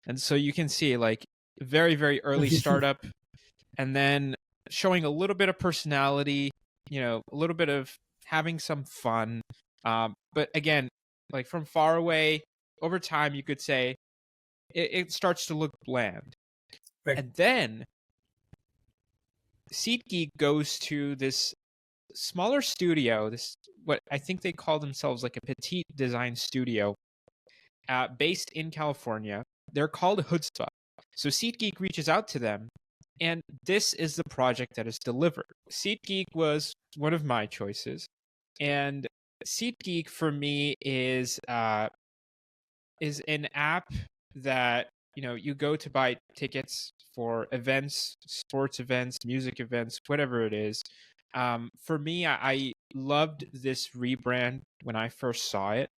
And so you can see like very, very early startup, and then showing a little bit of personality, a little bit of having some fun. But again, like from far away, over time, you could say it starts to look bland. Right. And then SeatGeek goes to this smaller studio, what I think they call themselves like a petite design studio, based in California. They're called Chutzpah. So SeatGeek reaches out to them, and this is the project that is delivered. SeatGeek was one of my choices, and SeatGeek for me is an app that you go to buy tickets for events, sports events, music events, whatever it is. For me, I loved this rebrand when I first saw it.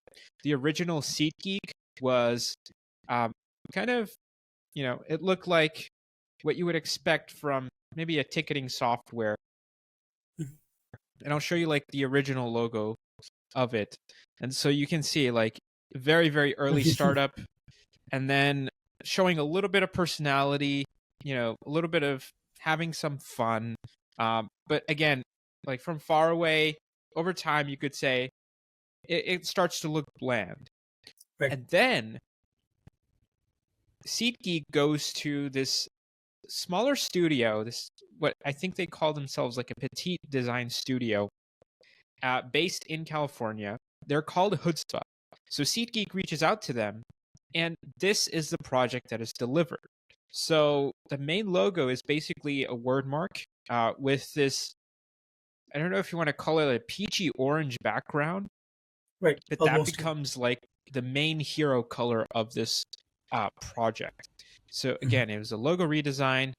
The original SeatGeek was kind of, it looked like what you would expect from maybe a ticketing software. And I'll show you like the original logo of it. And so you can see like very, very early startup, and then showing a little bit of personality, a little bit of having some fun. But again, like from far away, over time, you could say it starts to look bland. Right. And then SeatGeek goes to this smaller studio, what I think they call themselves like a petite design studio, based in California. They're called Chutzpah. So SeatGeek reaches out to them, and this is the project that is delivered. So the main logo is basically a word mark with this, I don't know if you want to call it a peachy orange background, Right. but Almost. that becomes like the main hero color of this project. So again, it was a logo redesign,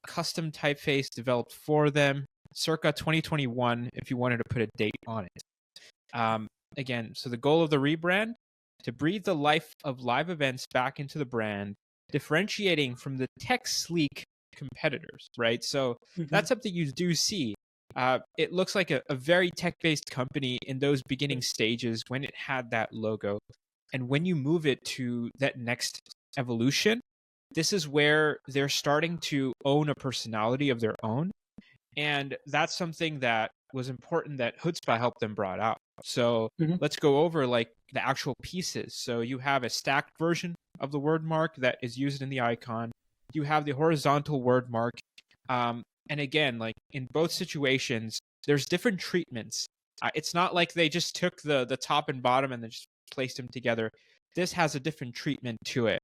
custom typeface developed for them, circa 2021, if you wanted to put a date on it. Again, so the goal of the rebrand, to breathe the life of live events back into the brand, differentiating from the tech sleek competitors, right? So that's something you do see. It looks like a very tech-based company in those beginning stages when it had that logo. And when you move it to that next evolution, this is where they're starting to own a personality of their own. And that's something that was important that Chutzpah helped them brought out. So let's go over like the actual pieces. So you have a stacked version of the word mark that is used in the icon. You have the horizontal word mark. And again, like in both situations, there's different treatments. It's not like they just took the top and bottom and then just placed them together. This has a different treatment to it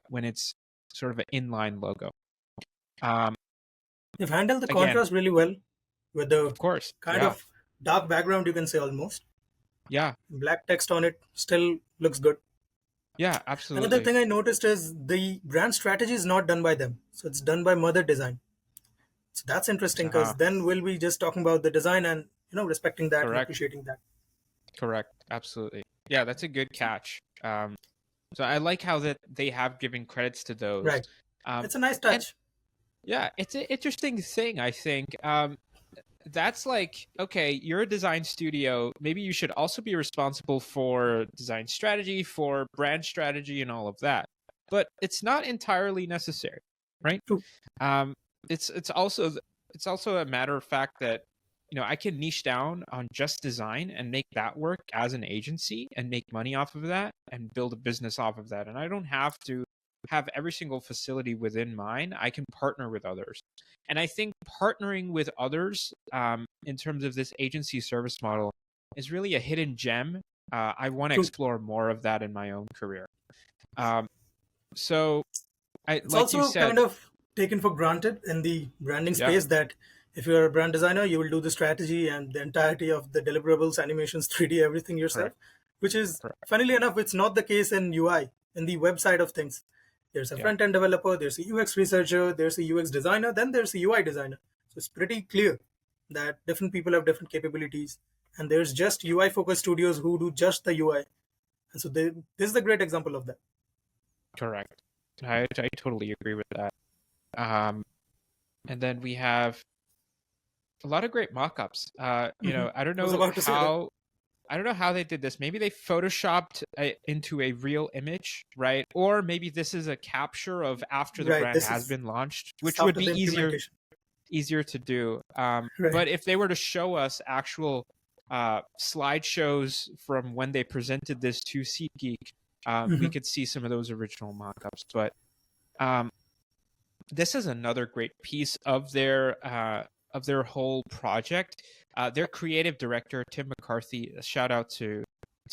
when it's sort of an inline logo. They've handled the Again, contrast really well with the of course, kind of dark background, you can say almost. Yeah. Black text on it still looks good. Yeah, absolutely. Another thing I noticed is the brand strategy is not done by them. So it's done by Mother Design. So that's interesting because then we'll be just talking about the design and respecting that and appreciating that. Correct. Absolutely. Yeah, that's a good catch. So I like how that they have given credits to those. Right. It's a nice touch. Yeah, it's an interesting thing, I think. That's like, okay, you're a design studio. Maybe you should also be responsible for design strategy, for brand strategy, and all of that. But it's not entirely necessary, right? True. It's also a matter of fact that I can niche down on just design and make that work as an agency and make money off of that and build a business off of that. And I don't have to have every single facility within mine. I can partner with others. And I think partnering with others in terms of this agency service model is really a hidden gem. I want to explore more of that in my own career. So it's like also you said, kind of taken for granted in the branding space that if you're a brand designer, you will do the strategy and the entirety of the deliverables, animations, 3D, everything yourself, which is, funnily enough, it's not the case in UI, in the web side of things. There's a front-end developer, there's a UX researcher, there's a UX designer, then there's a UI designer. So it's pretty clear that different people have different capabilities. And there's just UI-focused studios who do just the UI. And so this is a great example of that. Correct. I totally agree with that. And then we have a lot of great mock-ups. I don't know how... I don't know how they did this. Maybe they photoshopped into a real image, right? Or maybe this is a capture of after the Right. brand This has is been launched, which would after be the implementation. easier to do. Right. But if they were to show us actual slideshows from when they presented this to SeatGeek, we could see some of those original mock-ups. But this is another great piece of their whole project. Their creative director, Tim McCarthy, a shout out to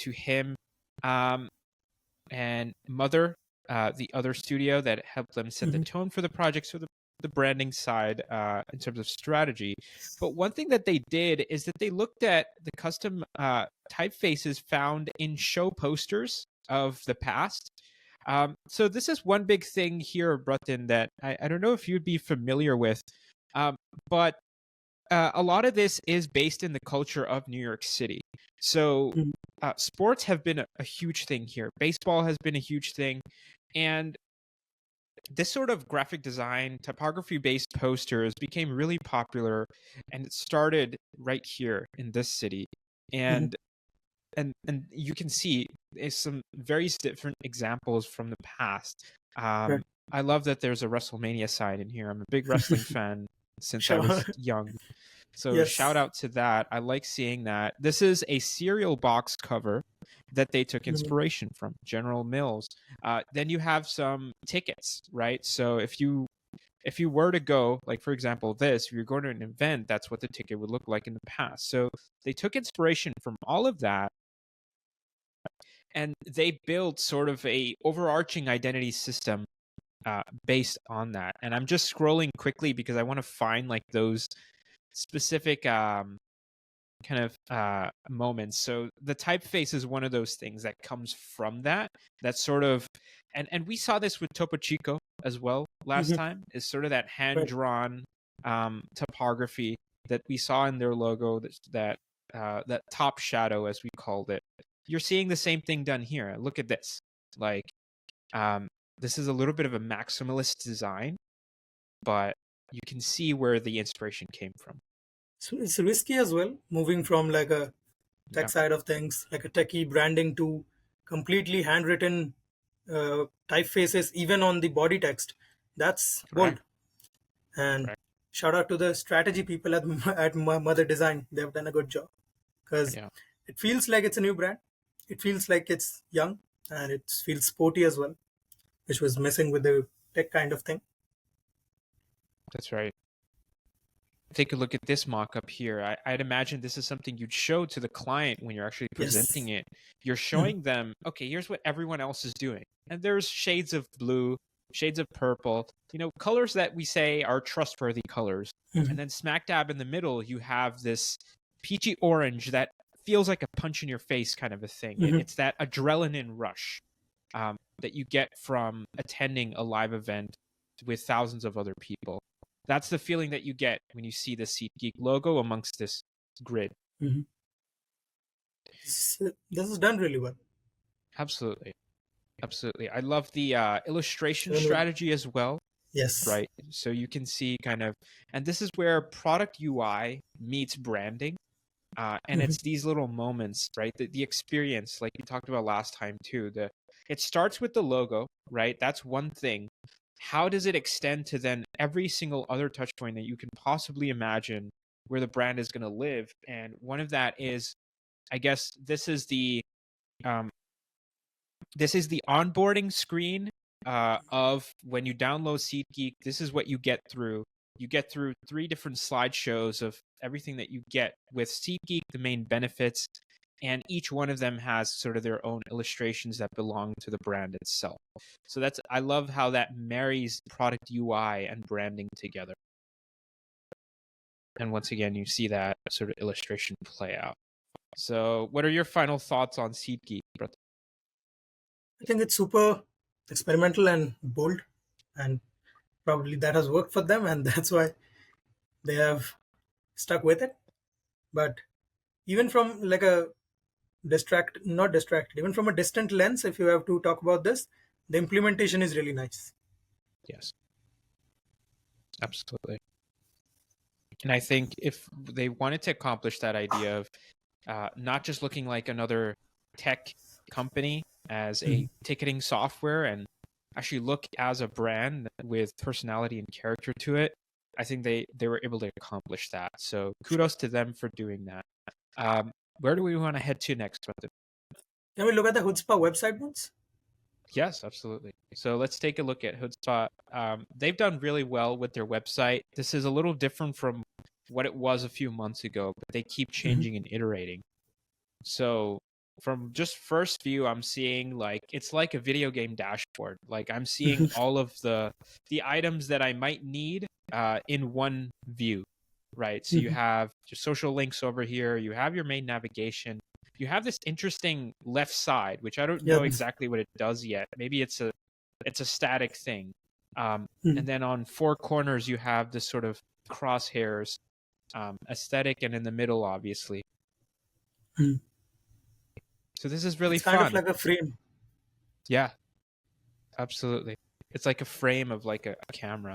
him, and Mother, the other studio that helped them set the tone for the project, so the branding side in terms of strategy. But one thing that they did is that they looked at the custom typefaces found in show posters of the past. So this is one big thing here, Bratin, that I don't know if you'd be familiar with, but a lot of this is based in the culture of New York City. So sports have been a huge thing here. Baseball has been a huge thing. And this sort of graphic design, typography-based posters became really popular, and it started right here in this city. And you can see some very different examples from the past. Right. I love that there's a WrestleMania sign in here. I'm a big wrestling fan since I was young. So shout out to that. I like seeing that. This is a cereal box cover that they took inspiration from, General Mills. Then you have some tickets, right? So if you were to go, like for example, if you're going to an event, that's what the ticket would look like in the past. So they took inspiration from all of that, and they built sort of a overarching identity system based on that. And I'm just scrolling quickly because I want to find like those specific kind of moments. So the typeface is one of those things that comes from that sort of, and we saw this with Topo Chico as well last time, is sort of that hand-drawn typography that we saw in their logo, that top shadow, as we called it. You're seeing the same thing done here. Look at this. Like, this is a little bit of a maximalist design, but you can see where the inspiration came from. So it's risky as well, moving from like a tech side of things, like a techie branding, to completely handwritten typefaces, even on the body text. That's bold. And shout out to the strategy people at Mother Design. They've done a good job, because it feels like it's a new brand. It feels like it's young, and it feels sporty as well, which was missing with the tech kind of thing. That's right. Take a look at this mock-up here. I'd imagine this is something you'd show to the client when you're actually presenting it. You're showing them, okay, here's what everyone else is doing. And there's shades of blue, shades of purple, colors that we say are trustworthy colors. And then smack dab in the middle, you have this peachy orange that feels like a punch in your face kind of a thing. It's that adrenaline rush that you get from attending a live event with thousands of other people. That's the feeling that you get when you see the SeatGeek logo amongst this grid. This is done really well. Absolutely. I love the illustration strategy as well. Yes. Right. So you can see kind of, and this is where product UI meets branding. And it's these little moments, right? The experience, like you talked about last time too. It starts with the logo, right? That's one thing. How does it extend to then every single other touch point that you can possibly imagine where the brand is going to live? And one of that is, I guess, this is the onboarding screen of when you download SeatGeek. This is what you get through. You get through 3 different slideshows of everything that you get with SeatGeek, the main benefits, and each one of them has sort of their own illustrations that belong to the brand itself. So I love how that marries product UI and branding together. And once again, you see that sort of illustration play out. So what are your final thoughts on SeatGeek? I think it's super experimental and bold, and probably that has worked for them, and that's why they have stuck with it. But even from like a not distracted, even from a distant lens, if you have to talk about this, the implementation is really nice. Yes, absolutely. And I think if they wanted to accomplish that idea of not just looking like another tech company as a ticketing software, and actually look as a brand with personality and character to it. I think they were able to accomplish that. So kudos to them for doing that. Where do we want to head to next, Bratin? Can we look at the Chutzpah website once? Yes, absolutely. So let's take a look at Chutzpah. They've done really well with their website. This is a little different from what it was a few months ago, but they keep changing and iterating. So from just first view, I'm seeing like it's like a video game dashboard. Like I'm seeing all of the items that I might need in one view, right? So you have your social links over here. You have your main navigation. You have this interesting left side, which I don't know exactly what it does yet. Maybe it's a static thing. And then on four corners, you have this sort of crosshairs aesthetic, and in the middle, obviously. So this is really fun. It's kind of like a frame. Yeah, absolutely. It's like a frame of like a camera.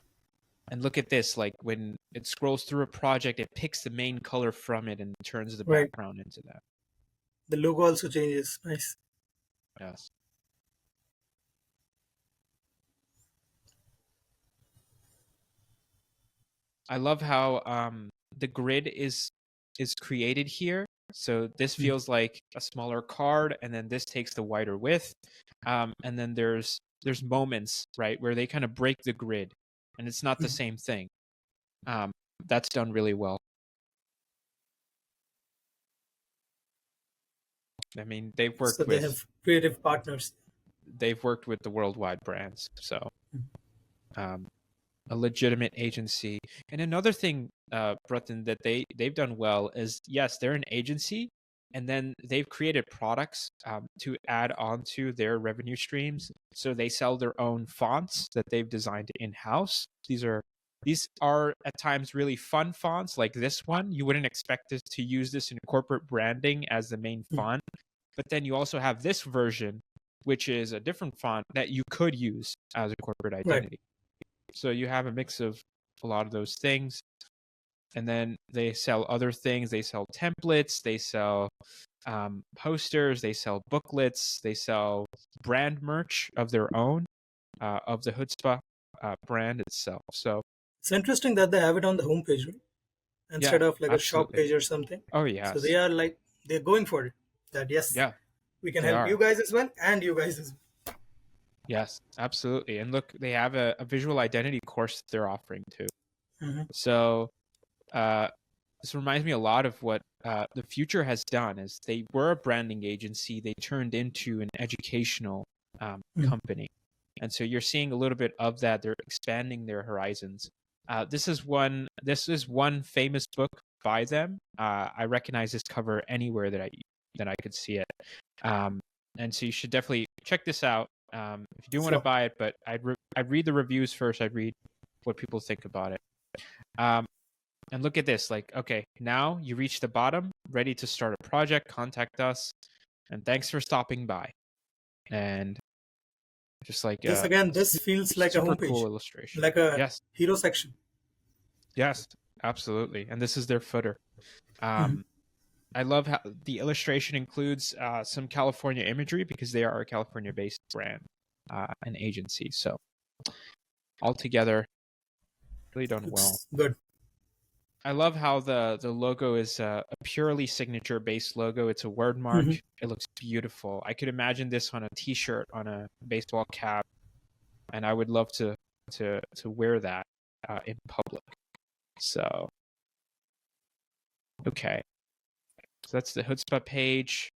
And look at this, like when it scrolls through a project, it picks the main color from it and turns the background into that. The logo also changes. Nice. Yes. I love how the grid is created here. So this feels like a smaller card, and then this takes the wider width. And then there's moments, right, where they kind of break the grid, and it's not the same thing. That's done really well. I mean, they've worked with... they have creative partners. They've worked with the worldwide brands, so a legitimate agency. And another thing, Bratin, that they've done well is, yes, they're an agency, and then they've created products to add onto their revenue streams. So they sell their own fonts that they've designed in-house. These are at times really fun fonts, like this one. You wouldn't expect us to use this in corporate branding as the main font, but then you also have this version, which is a different font that you could use as a corporate identity. So you have a mix of a lot of those things. And then they sell other things. They sell templates. They sell posters. They sell booklets. They sell brand merch of their own, of the Chutzpah brand itself. So it's interesting that they have it on the homepage, right? Instead of like a shop page or something. Oh, yeah. So they're going for it. That, yes, we can help you guys as well, and you guys as well. Yes, absolutely. And look, they have a visual identity course they're offering too. So this reminds me a lot of what the Future has done. Is they were a branding agency, they turned into an educational company, and so you're seeing a little bit of that. They're expanding their horizons. This is one famous book by them. I recognize this cover anywhere that I could see it, and so you should definitely check this out. If you do want to buy it, but I'd read the reviews first. I'd read what people think about it. And look at this, like, okay, now you reach the bottom, ready to start a project, contact us, and thanks for stopping by. And just like this feels like a homepage, cool illustration, like a hero section. Yes, absolutely. And this is their footer. I love how the illustration includes some California imagery, because they are a California-based brand, an agency. So altogether, really done well. Good. I love how the logo is a purely signature-based logo. It's a word mark. It looks beautiful. I could imagine this on a T-shirt, on a baseball cap, and I would love to wear that in public. So, okay. So that's the Chutzpah page.